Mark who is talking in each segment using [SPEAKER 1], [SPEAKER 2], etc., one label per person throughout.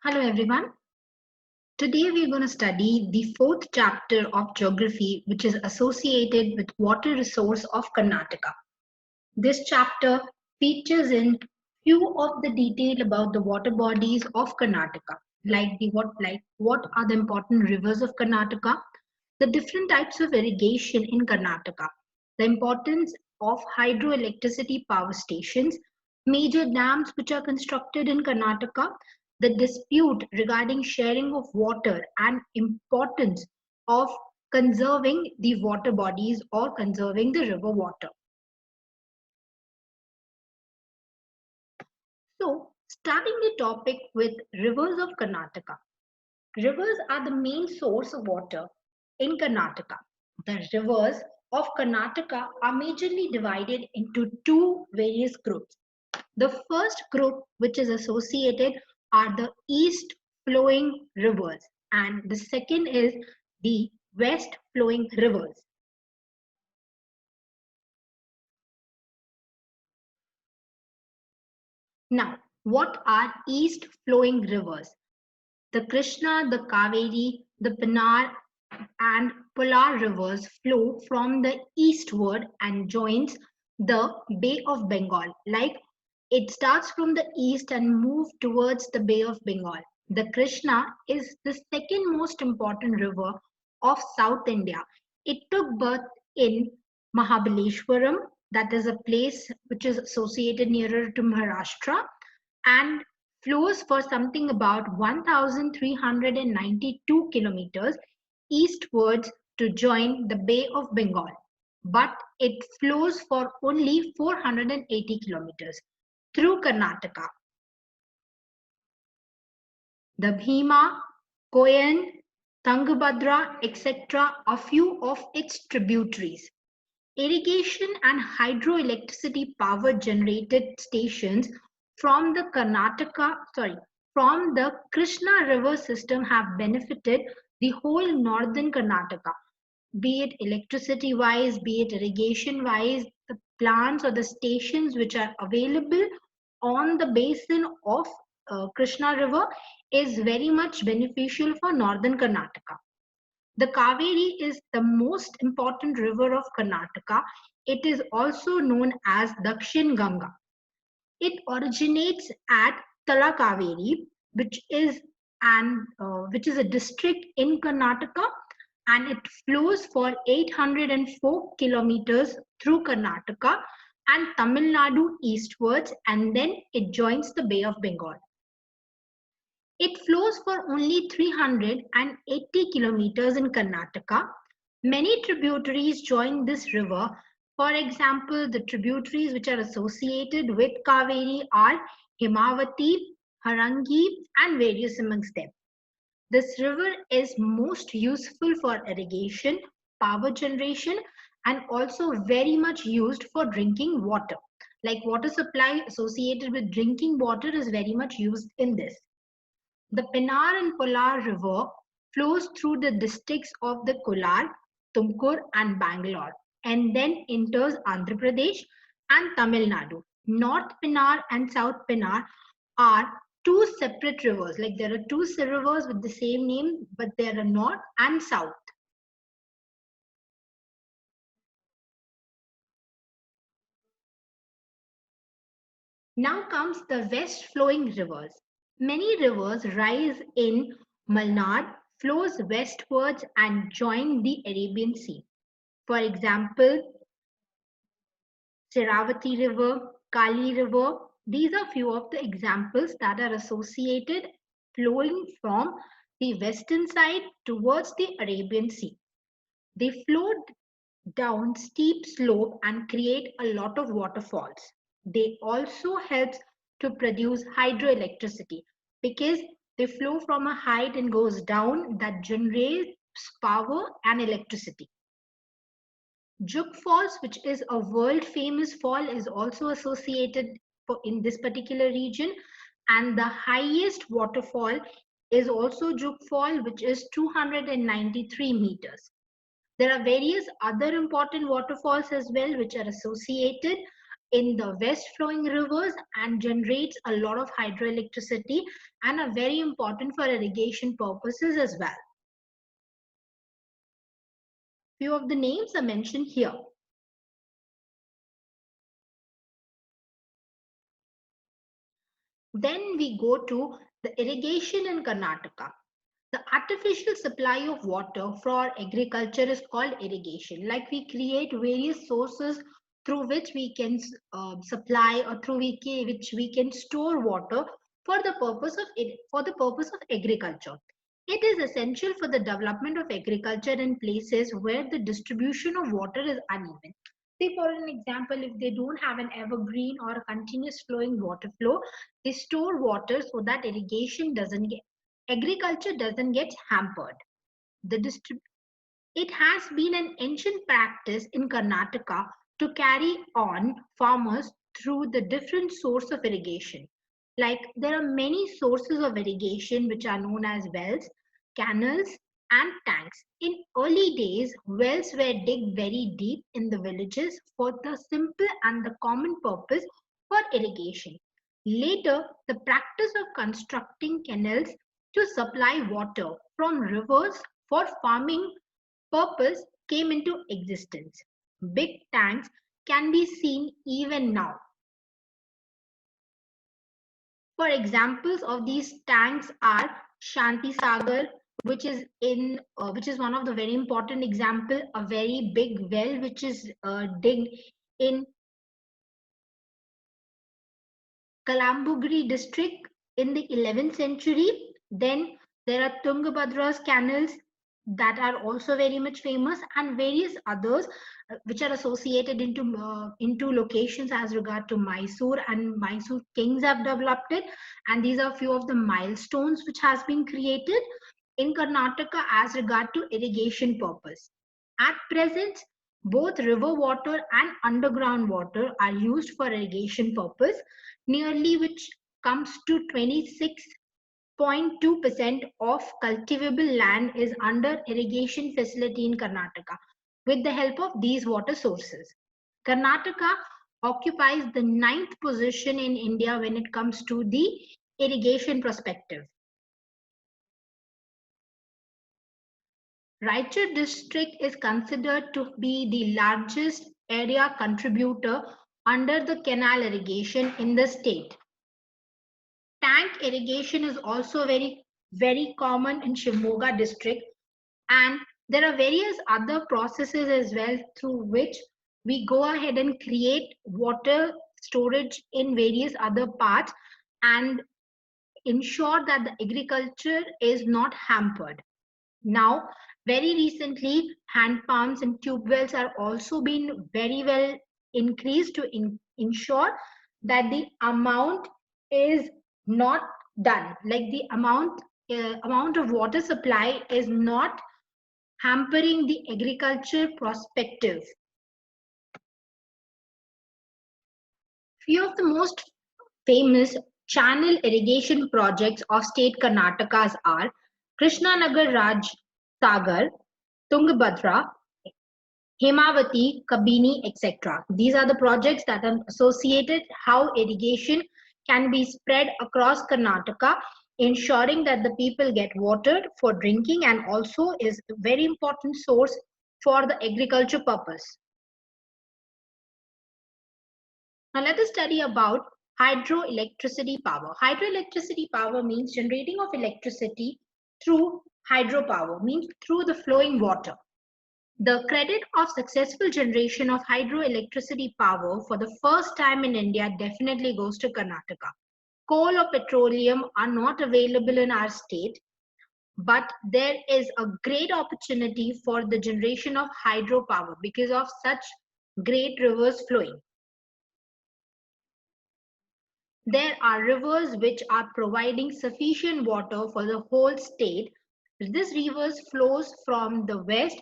[SPEAKER 1] Hello everyone. Today we're going to study the fourth chapter of geography, which is associated with water resource of Karnataka. This chapter features in few of the detail about the water bodies of Karnataka, like what are the important rivers of Karnataka, the different types of irrigation in Karnataka, the importance of hydroelectricity power stations, major dams which are constructed in Karnataka, the dispute regarding sharing of water and importance of conserving the water bodies or conserving the river water. So, starting the topic with rivers of Karnataka. Rivers are the main source of water in Karnataka. The rivers of Karnataka are majorly divided into two various groups. The first group, which is associated, are the east flowing rivers, and the second is the west flowing rivers. Now, what are east flowing rivers? The Krishna, the Kaveri, the Panar, and Polar rivers flow from the eastward and joins the Bay of Bengal. Like it starts from the east and move towards the Bay of Bengal. The Krishna is the second most important river of South India. It took birth in Mahabaleshwaram, that is a place which is associated nearer to Maharashtra, and flows for something about 1,392 kilometers eastwards to join the Bay of Bengal, but it flows for only 480 kilometers through Karnataka. The Bhima, Koyan, Tungabhadra, etc. are few of its tributaries. Irrigation and hydroelectricity power generated stations from the from the Krishna river system have benefited the whole northern Karnataka, be it electricity wise, be it irrigation wise. The plants or the stations which are available on the basin of Krishna river is very much beneficial for northern Karnataka. The Kaveri is the most important river of Karnataka. It is also known as Dakshin Ganga. It originates at Talakaveri, which is a district in Karnataka, and it flows for 804 kilometers through Karnataka and Tamil Nadu eastwards, and then it joins the Bay of Bengal. It flows for only 380 kilometers in Karnataka. Many tributaries join this river. For example, the tributaries which are associated with Kaveri are Himavati, Harangi, and various amongst them. This river is most useful for irrigation, power generation, and also very much used for drinking water. Like water supply associated with drinking water is very much used in this. The Pennar and Polar River flows through the districts of the Kolar, Tumkur, and Bangalore, and then enters Andhra Pradesh and Tamil Nadu. North Pennar and South Pennar are two separate rivers. Like there are two rivers with the same name, but there are north and south. Now comes the west flowing rivers. Many rivers rise in Malnad, flows westwards and join the Arabian Sea. For example, Shiravati River, Kali River. These are few of the examples that are associated flowing from the western side towards the Arabian Sea. They flow down steep slope and create a lot of waterfalls. They also help to produce hydroelectricity because they flow from a height and goes down that generates power and electricity. Juk Falls, which is a world famous fall, is also associated in this particular region, and the highest waterfall is also Juk Fall, which is 293 meters. There are various other important waterfalls as well which are associated, in the west flowing rivers and generates a lot of hydroelectricity and are very important for irrigation purposes as well. Few of the names are mentioned here. Then we go to the irrigation in Karnataka. The artificial supply of water for agriculture is called irrigation. Like we create various sources through which we can supply or through which we can store water for the purpose of agriculture. It is essential for the development of agriculture in places where the distribution of water is uneven. Say for an example, if they don't have an evergreen or a continuous flowing water flow, they store water so that agriculture doesn't get hampered. It has been an ancient practice in Karnataka to carry on farmers through the different source of irrigation. Like there are many sources of irrigation which are known as wells, canals, and tanks. In early days, wells were digged very deep in the villages for the simple and the common purpose for irrigation. Later, the practice of constructing canals to supply water from rivers for farming purpose came into existence. Big tanks can be seen even now. For examples of these tanks are Shanti Sagar, which is one of the very important example, a very big well which is digged in Kalambugri district in the 11th century. Then there are Tungabhadra's canals that are also very much famous, and various others which are associated into locations as regard to Mysore, and Mysore kings have developed it, and these are few of the milestones which has been created in Karnataka as regard to irrigation purpose. At present, both river water and underground water are used for irrigation purpose, nearly which comes to 26.2% of cultivable land is under irrigation facility in Karnataka with the help of these water sources. Karnataka occupies the 9th position in India when it comes to the irrigation perspective. Raichur district is considered to be the largest area contributor under the canal irrigation in the state. Tank irrigation is also very common in Shimoga district, and there are various other processes as well through which we go ahead and create water storage in various other parts and ensure that the agriculture is not hampered. Now, very recently, hand pumps and tube wells are also been very well increased to ensure that the amount is not done. Like the amount of water supply is not hampering the agriculture perspective. Few of the most famous channel irrigation projects of state Karnataka's are Krishnanagar Raj Sagar, Tungabhadra, Hemavati, Kabini, etc. These are the projects that are associated how irrigation can be spread across Karnataka, ensuring that the people get water for drinking and also is a very important source for the agriculture purpose. Now let us study about hydroelectricity power. Hydroelectricity power means generating of electricity through hydropower, means through the flowing water. The credit of successful generation of hydroelectricity power for the first time in India definitely goes to Karnataka. Coal or petroleum are not available in our state, but there is a great opportunity for the generation of hydropower because of such great rivers flowing. There are rivers which are providing sufficient water for the whole state. These rivers flows from the west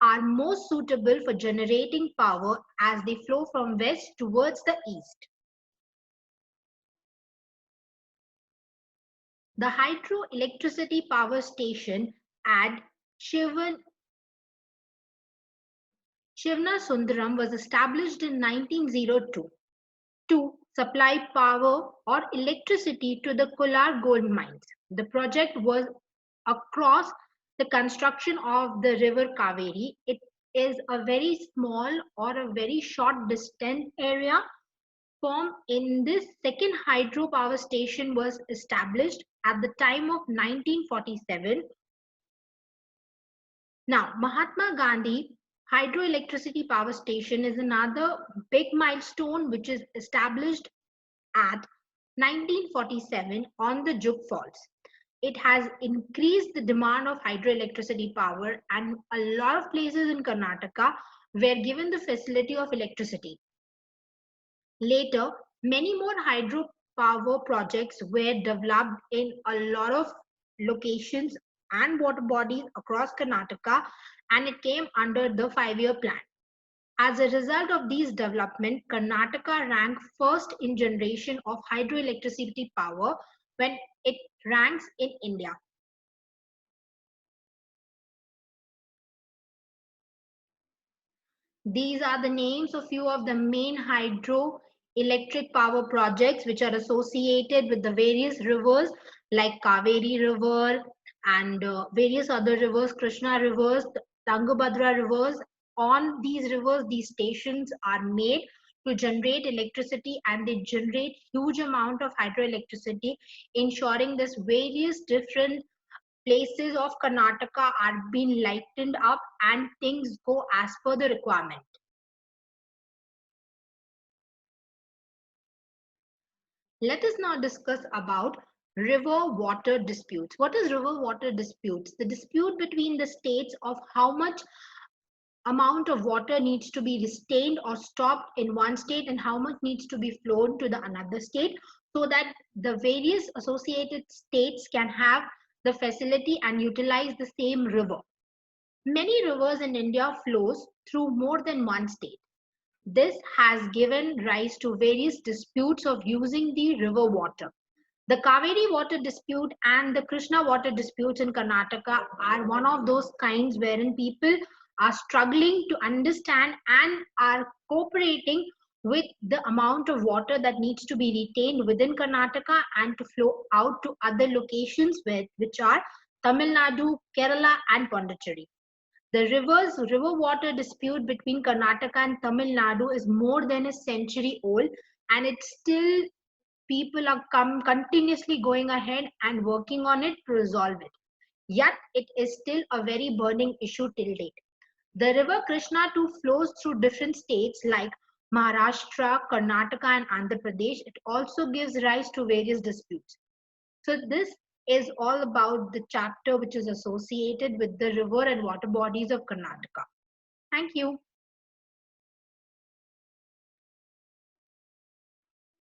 [SPEAKER 1] are most suitable for generating power as they flow from west towards the east. The hydroelectricity power station at Shivna Sundaram was established in 1902. to supply power or electricity to the Kolar gold mines. The project was across the construction of the river Kaveri. It is a very small or a very short distant area formed in this second hydropower station was established at the time of 1947. Now, Mahatma Gandhi Hydroelectricity Power Station is another big milestone which is established at 1947 on the Juk Falls. It has increased the demand of hydroelectricity power, and a lot of places in Karnataka were given the facility of electricity. Later, many more hydropower projects were developed in a lot of locations and water bodies across Karnataka, and it came under the 5-year plan. As a result of these developments, Karnataka ranked first in generation of hydroelectricity power when it ranks in India. These are the names of few of the main hydroelectric power projects which are associated with the various rivers like Kaveri River and various other rivers, Krishna rivers, Tungabhadra rivers. On these rivers, these stations are made to generate electricity, and they generate huge amount of hydroelectricity, ensuring this various different places of Karnataka are being lightened up and things go as per the requirement. Let us now discuss about river water disputes. What is river water disputes? The dispute between the states of how much amount of water needs to be retained or stopped in one state and how much needs to be flown to the another state, so that the various associated states can have the facility and utilize the same river. Many rivers in India flows through more than one state. This has given rise to various disputes of using the river water. The Kaveri water dispute and the Krishna water disputes in Karnataka are one of those kinds wherein people are struggling to understand and are cooperating with the amount of water that needs to be retained within Karnataka and to flow out to other locations which are Tamil Nadu, Kerala, and Pondicherry. The river water dispute between Karnataka and Tamil Nadu is more than a century old, and it's still people are continuously going ahead and working on it to resolve it. Yet it is still a very burning issue till date. The river Krishna too flows through different states like Maharashtra, Karnataka, and Andhra Pradesh. It also gives rise to various disputes. So this is all about the chapter which is associated with the river and water bodies of Karnataka. Thank you.